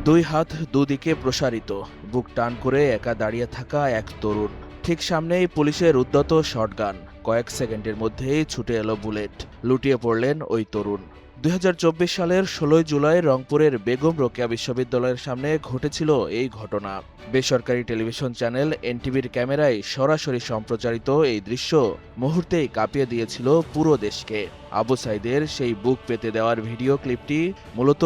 দুই হাত দুদিকে প্রসারিত, বুক টান করে একা দাঁড়িয়ে থাকা এক তরুণ। ঠিক সামনেই পুলিশের উদ্যত শটগান। কয়েক সেকেন্ডের মধ্যেই ছুটে এলো বুলেট। লুটিয়ে পড়লেন ওই তরুণ। ২০২৪ সালের ১৬ জুলাই রংপুরের বেগম রোকেয়া বিশ্ববিদ্যালয়ের সামনে ঘটেছিল এই ঘটনা। বেসরকারি টেলিভিশন চ্যানেল এনটিভির ক্যামেরায় সরাসরি সম্প্রচারিত এই দৃশ্য মুহূর্তেই কাঁপিয়ে দিয়েছিল পুরো দেশকে। আবু সাইদের সেই বুক পেতে দেওয়ার ভিডিও ক্লিপটি মূলত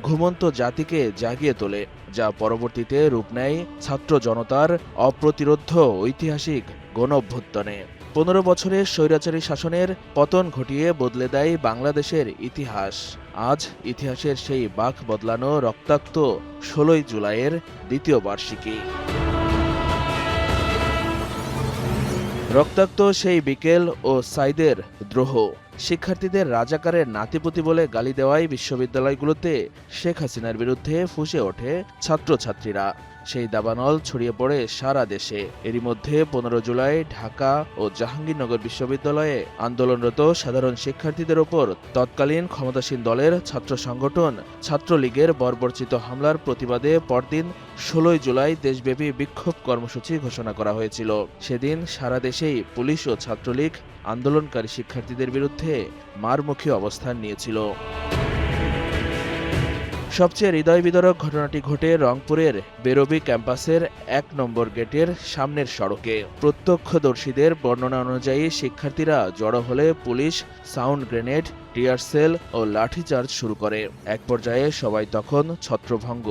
ঘুমন্ত জাতিকে জাগিয়ে তোলে, যা পরবর্তীতে রূপ নেয় ছাত্র জনতার অপ্রতিরোধ্য ঐতিহাসিক গণঅভ্যুত্থানে। ১৫ বছরের স্বৈরাচারী শাসনের পতন ঘটিয়ে বদলে দেয় বাংলাদেশের ইতিহাস। আজ ইতিহাসের সেই বাঁক বদলানো রক্তাক্ত ১৬ই জুলাইয়ের দ্বিতীয় বার্ষিকী। রক্তাক্ত সেই বিকেল ও সাইদের দ্রোহ, শিক্ষার্থীদের রাজাকারের নাতিপুতি বলে গালি দেওয়ায় বিশ্ববিদ্যালয়গুলোতে শেখ হাসিনার বিরুদ্ধে ফুঁসে ওঠে ছাত্রছাত্রীরা। সেই দাবানল ছড়িয়ে পড়ে সারা দেশে। এরই মধ্যে ১৫ জুলাই ঢাকা ও জাহাঙ্গীরনগর বিশ্ববিদ্যালয়ে আন্দোলনরত সাধারণ শিক্ষার্থীদের ওপর তৎকালীন ক্ষমতাসীন দলের ছাত্র সংগঠন ছাত্রলীগের বর্বরচিত হামলার প্রতিবাদে পরদিন ১৬ই জুলাই দেশব্যাপী বিক্ষোভ কর্মসূচি ঘোষণা করা হয়েছিল। সেদিন সারা দেশেই পুলিশ ও ছাত্রলীগ আন্দোলনকারী শিক্ষার্থীদের বিরুদ্ধে মারমুখী অবস্থান নিয়েছিল। সবচেয়ে হৃদয়বিদারক ঘটনাটি ঘটে রংপুরের বেরোবি ক্যাম্পাসের ১ নম্বর গেটের সামনের সড়কে। প্রত্যক্ষদর্শীদের বর্ণনা অনুযায়ী শিক্ষার্থীরা জড়ো হলে পুলিশ সাউন্ড গ্রেনেড, টিয়ার সেল ও লাঠিচার্জ শুরু করে। এক পর্যায়ে সবাই তখন ছত্রভঙ্গ।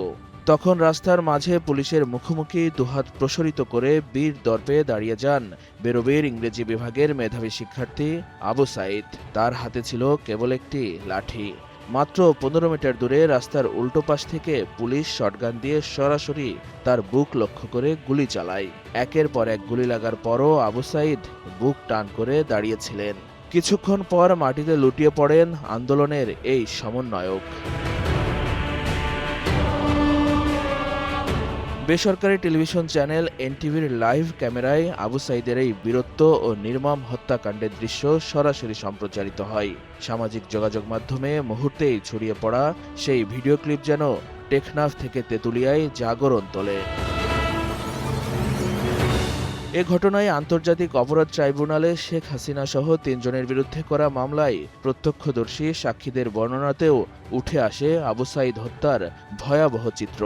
তখন রাস্তার মাঝে পুলিশের মুখোমুখি দুহাত প্রসারিত করে বীর দর্পে দাঁড়িয়ে যান বেরোবির ইংরেজি বিভাগের মেধাবী শিক্ষার্থী আবু সাইদ। তার হাতে ছিল কেবল একটি লাঠি। মাত্র ১৫ মিটার দূরে রাস্তার উল্টো পাশ থেকে পুলিশ শটগান দিয়ে সরাসরি তার বুক লক্ষ্য করে গুলি চালায়। একের পর এক গুলি লাগার পরও আবু সাইদ বুক টান করে দাঁড়িয়েছিলেন। কিছুক্ষণ পর মাটিতে লুটিয়ে পড়েন আন্দোলনের এই সমন্বয়ক। বেসরকারি টেলিভিশন চ্যানেল এনটিভির লাইভ ক্যামেরায় আবু সাইদের এই বীরত্ব ও নির্মম হত্যাকাণ্ডের দৃশ্য সরাসরি সম্প্রচারিত হয়। সামাজিক যোগাযোগ মাধ্যমে মুহূর্তেই ছড়িয়ে পড়া সেই ভিডিও ক্লিপ যেন টেকনাফ থেকে তেঁতুলিয়ায় জাগরণ তোলে। এ ঘটনায় আন্তর্জাতিক অপরাধ ট্রাইব্যুনালে শেখ হাসিনা সহ ৩ জনের বিরুদ্ধে করা মামলায় প্রত্যক্ষদর্শী সাক্ষীদের বর্ণনাতেও উঠে আসে আবু সাইদ হত্যার ভয়াবহ চিত্র।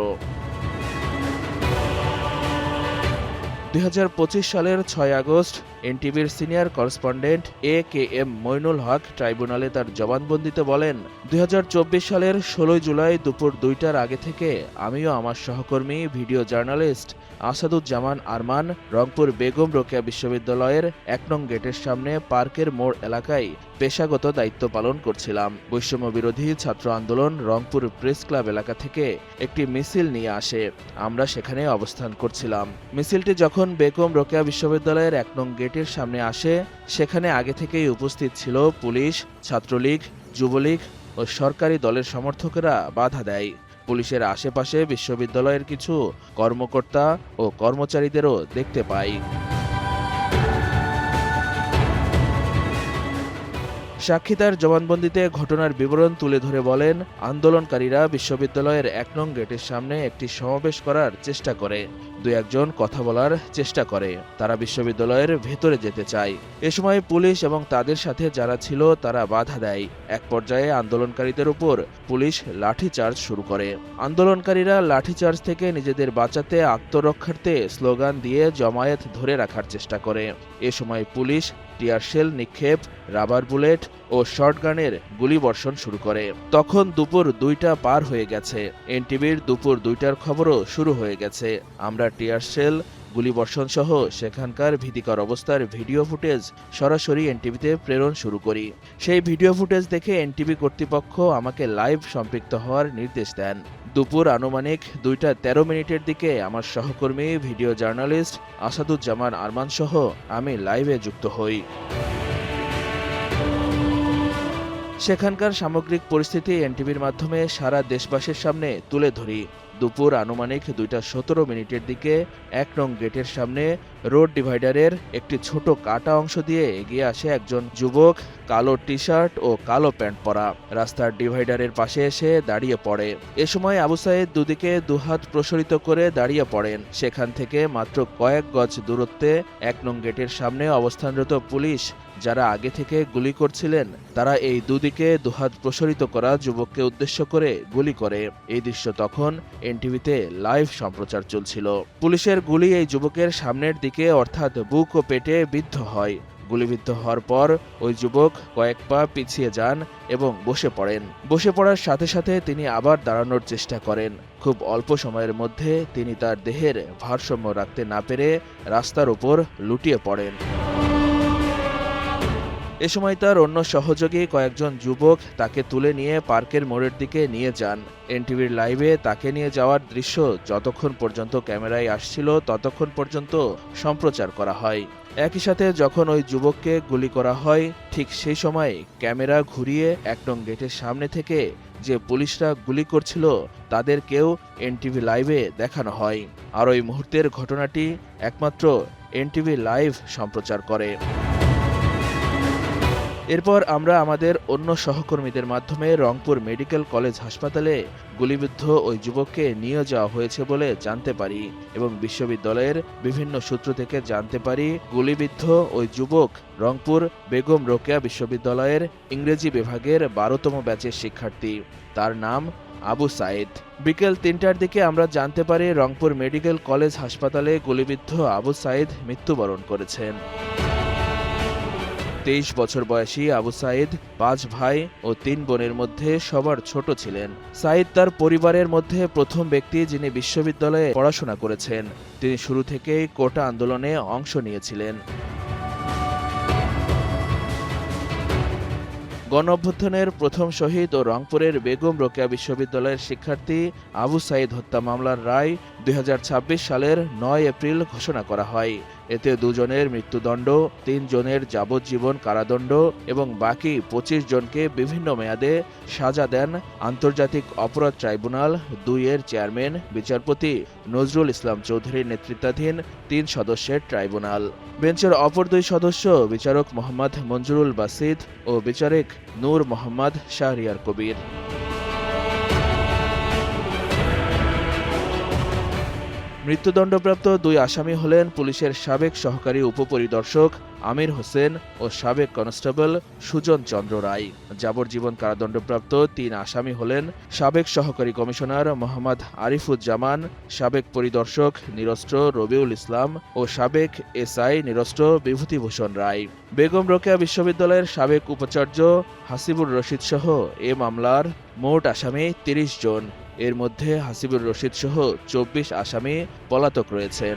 ২০২৫ সালের ৬ আগস্ট এনটিভির senior correspondent A K M. Moinul Haque ট্রাইব্যুনালে তার জবানবন্দিতে বলেন, ২০২৪ সালের ১৬ জুলাই দুপুর ২টার আগে থেকে আমিও আমার সহকর্মী ভিডিও জার্নালিস্ট আসাদুজ্জামান আরমান রংপুর বেগম রোকেয়া বিশ্ববিদ্যালয়ের ১ নং গেটের সামনে পার্কের মোড় এলাকায় পেশাগত দায়িত্ব পালন করছিলাম। বৈষম্য বিরোধী ছাত্র আন্দোলন রংপুর প্রেস ক্লাব এলাকা থেকে একটি মিছিল নিয়ে আসে। আমরা সেখানে অবস্থান করছিলাম। মিছিলটি যখন বেগম রোকেয়া বিশ্ববিদ্যালয়ের ১ নং গেটের সামনে আসে, সেখানে আগে থেকেই উপস্থিত ছিল পুলিশ, ছাত্রলীগ, যুবলীগ ও সরকারি দলের সমর্থকেরা বাধা দেয়। পুলিশের আশেপাশে বিশ্ববিদ্যালয়ের কিছু কর্মকর্তা ও কর্মচারীদেরও দেখতে পাই। সাক্ষী তার জবানবন্দিতে ঘটনার বিবরণ তুলে ধরে বলেন, আন্দোলনকারীরা বিশ্ববিদ্যালয়ের ১ নং গেটের সামনে একটি সমাবেশ করার চেষ্টা করে। ২-১ জন কথা বলার চেষ্টা করে। তারা বিশ্ববিদ্যালয়ের ভেতরে যেতে চায়। এ সময় পুলিশ এবং তাদের সাথে যারা ছিল তারা বাধা দেয়। এক পর্যায়ে আন্দোলনকারীদের উপর পুলিশ লাঠিচার্জ শুরু করে। আন্দোলনকারীরা লাঠিচার্জ থেকে নিজেদের বাঁচাতে আত্মরক্ষার্থে স্লোগান দিয়ে জমায়েত ধরে রাখার চেষ্টা করে। এ সময় পুলিশ টিয়ার শেল নিক্ষেপ, রাবার বুলেট ও শটগানের গুলিবর্ষণ শুরু করে। তখন দুপুর ২টা পার হয়ে গেছে। এনটিভির দুপুর ২টার খবরও শুরু হয়ে গেছে। আমরা টিয়ার শেল, গুলিবর্ষণ সহ সেখানকার ভীতিকর অবস্থার ভিডিও ফুটেজ সরাসরি এনটিভিতে প্রেরণ শুরু করি। সেই ভিডিও ফুটেজ দেখে এনটিভি কর্তৃপক্ষ আমাকে লাইভ সম্পৃক্ত হওয়ার নির্দেশ দেন। দুপুর আনুমানিক ২টা ১৩ মিনিটের দিকে আমার সহকর্মী ভিডিও জার্নালিস্ট আসাদুজ্জামান আরমান সহ আমি লাইভে যুক্ত হই। সেখানকার সামগ্রিক পরিস্থিতি এনটিভির মাধ্যমে সারা দেশবাসীর সামনে তুলে ধরি। দুপুর আনুমানিক 2:17 দিকে 1 নং গেটের সামনে রোড ডিভাইডারের একটি ছোট কাটা অংশ দিয়ে এগিয়ে আসে একজন যুবক, কালো টি শার্ট ও কালো প্যান্ট পরা। রাস্তার ডিভাইডারের পাশে এসে দাঁড়িয়ে পড়ে। এ সময় আবু সাঈদ দুদিকে দুহাত প্রসারিত করে দাঁড়িয়ে পড়েন। সেখান থেকে মাত্র কয়েক গজ দূরত্বে 1 নং গেটের সামনে অবস্থানরত পুলিশ, যারা আগে থেকে গুলি করছিলেন, তারা এই দুদিকে দুহাত প্রসারিত করা যুবককে উদ্দেশ্য করে গুলি করে। এই দৃশ্য তখন এনটিভিতে লাইভ সম্প্রচার চলছিল। পুলিশের গুলি এই যুবকের সামনের দিকে অর্থাৎ বুক ও পেটে বিদ্ধ হয়। গুলিবিদ্ধ হওয়ার পর ওই যুবক কয়েক পা পিছিয়ে যান এবং বসে পড়েন। বসে পড়ার সাথে সাথে তিনি আবার দাঁড়ানোর চেষ্টা করেন। খুব অল্প সময়ের মধ্যে তিনি তার দেহের ভারসাম্য রাখতে না পেরে রাস্তার উপর লুটিয়ে পড়েন। এ সময় তার অন্য সহযোগী কয়েকজন যুবক তাকে তুলে নিয়ে পার্কের মোড়ের দিকে নিয়ে যান। এনটিভির লাইভে তাকে নিয়ে যাওয়ার দৃশ্য যতক্ষণ পর্যন্ত ক্যামেরায় আসছিল ততক্ষণ পর্যন্ত সম্প্রচার করা হয়। একই সাথে যখন ওই যুবককে গুলি করা হয়, ঠিক সেই সময় ক্যামেরা ঘুরিয়ে 1 নং গেটের সামনে থেকে যে পুলিশরা গুলি করছিল তাদেরকেও এনটিভি লাইভে দেখানো হয়। আর ওই মুহূর্তের ঘটনাটি একমাত্র এনটিভি লাইভ সম্প্রচার করে। এরপর আমরা আমাদের অন্য সহকর্মীদের মাধ্যমে রংপুর মেডিকেল কলেজ হাসপাতালে গুলিবিদ্ধ ওই যুবককে নিয়ে যাওয়া হয়েছে বলে জানতে পারি এবং বিশ্ববিদ্যালয়ের বিভিন্ন সূত্র থেকে জানতে পারি গুলিবিদ্ধ ওই যুবক রংপুর বেগম রোকেয়া বিশ্ববিদ্যালয়ের ইংরেজি বিভাগের 12তম ব্যাচের শিক্ষার্থী। তার নাম আবু সাঈদ। বিকেল 3টার দিকে আমরা জানতে পারি রংপুর মেডিকেল কলেজ হাসপাতালে গুলিবিদ্ধ আবু সাঈদ মৃত্যুবরণ করেছেন। 23 বছর বয়সী আবু সাঈদ 5 ভাই ও 3 বোনের মধ্যে সবার ছোট ছিলেন। সাঈদ তার পরিবারের মধ্যে প্রথম ব্যক্তি যিনি বিশ্ববিদ্যালয়ে পড়াশোনা করেছেন। তিনি শুরু থেকেই কোটা আন্দোলনে অংশ নিয়েছিলেন। গণঅভ্যুত্থানের প্রথম শহীদ ও রংপুরের বেগম রোকেয়া বিশ্ববিদ্যালয়ের শিক্ষার্থী আবু সাঈদ হত্যা মামলার রায় 2026 সালের 9 এপ্রিল ঘোষণা করা হয়। এতে 2 জনের মৃত্যুদণ্ড, 3 জনের যাবজ্জীবন কারাদণ্ড এবং বাকি 25 জনকে বিভিন্ন মেয়াদে সাজা দেন আন্তর্জাতিক অপরাধ ট্রাইব্যুনাল 2 এর চেয়ারম্যান বিচারপতি নজরুল ইসলাম চৌধুরীর নেতৃত্বাধীন 3 সদস্যের ট্রাইব্যুনাল। বেঞ্চের অপর 2 সদস্য বিচারক মোহাম্মদ মঞ্জুরুল বাসিদ ও বিচারক নূর মোহাম্মদ শাহরিয়ার কবির। মৃত্যুদণ্ডপ্রাপ্ত 2 আসামি হলেন পুলিশের সাবেক সহকারী উপপরিদর্শক আমির হোসেন ও সাবেক কনস্টেবল সুজন চন্দ্র রায়। যাবজ্জীবন কারাদণ্ডপ্রাপ্ত 3 আসামি হলেন সাবেক সহকারী কমিশনার মোহাম্মদ আরিফুজ্জামান, সাবেক পরিদর্শক নিরস্ত্র রবিউল ইসলাম ও সাবেক এসআই নিরস্ত্র বিভূতিভূষণ রায়। বেগম রোকেয়া বিশ্ববিদ্যালয়ের সাবেক উপাচার্য হাসিবুর রশিদ সহ এ মামলার মোট আসামি 30 জন। এর মধ্যে হাসিবুর রশিদ সহ 24 আসামি পলাতক রয়েছেন।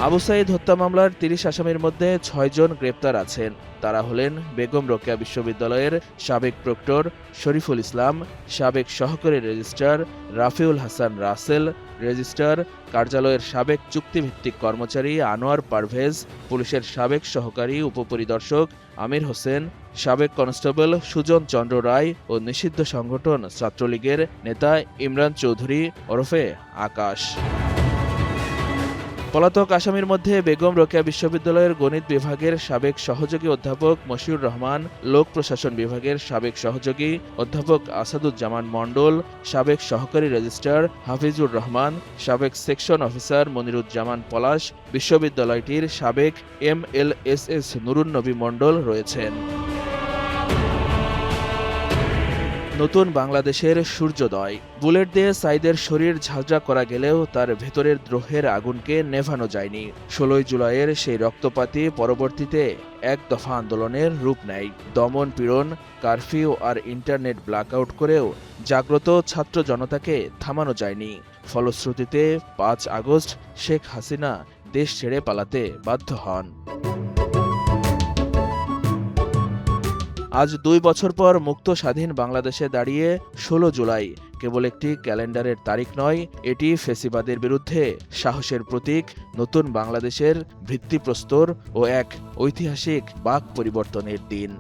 আবু সাঈদ হত্যা মামলার 30 আসামির মধ্যে 6 জন গ্রেপ্তার আছেন। তারা হলেন বেগম রোকেয়া বিশ্ববিদ্যালয়ের সাবেক প্রক্টর শরীফুল ইসলাম, সাবেক সহকারী রেজিস্ট্রার রাফিউল হাসান রাসেল, রেজিস্ট্রার কার্যালয়ের সাবেক চুক্তিভিত্তিক কর্মচারী আনোয়ার পারভেজ, পুলিশের সাবেক সহকারী উপপরিদর্শক আমির হোসেন, সাবেক কনস্টেবল সুজন চন্দ্র রায় ও নিষিদ্ধ সংগঠন ছাত্রলীগের নেতা ইমরান চৌধুরী ওরফে আকাশ। পলাতক আসামির মধ্যে বেগম রোকেয়া বিশ্ববিদ্যালয়ের গণিত বিভাগের সাবেক সহযোগী অধ্যাপক মশিউর রহমান, লোক প্রশাসন বিভাগের সাবেক সহযোগী অধ্যাপক আসাদুজ্জামান মণ্ডল, সাবেক সহকারী রেজিস্ট্রার হাফিজুর রহমান, সাবেক সেকশন অফিসার মনিরুজ্জামান পলাশ, বিশ্ববিদ্যালয়টির সাবেক MLSS নুরুন নবী মণ্ডল রয়েছেন। নতুন বাংলাদেশের সূর্যোদয়। বুলেট দিয়ে সাঈদের শরীর ঝাঁঝরা করা গেলেও তার ভেতরের দ্রোহের আগুনকে নেভানো যায়নি। 16 জুলাইয়ের সেই রক্তপাতই পরবর্তীতে এক দফা আন্দোলনের রূপ নেয়। দমন পীড়ন, কারফিউ আর ইন্টারনেট ব্ল্যাকআউট করেও জাগ্রত ছাত্র জনতাকে থামানো যায়নি। ফলশ্রুতিতে 5 আগস্ট শেখ হাসিনা দেশ ছেড়ে পালাতে বাধ্য হন। আজ ২ বছর পর মুক্ত স্বাধীন বাংলাদেশে দাঁড়িয়ে ১৬ জুলাই কেবল একটি ক্যালেন্ডারের তারিখ নয়, এটি ফ্যাসিবাদের বিরুদ্ধে সাহসের প্রতীক, নতুন বাংলাদেশের ভিত্তিপ্রস্তর ও এক ঐতিহাসিক বাক পরিবর্তনের দিন।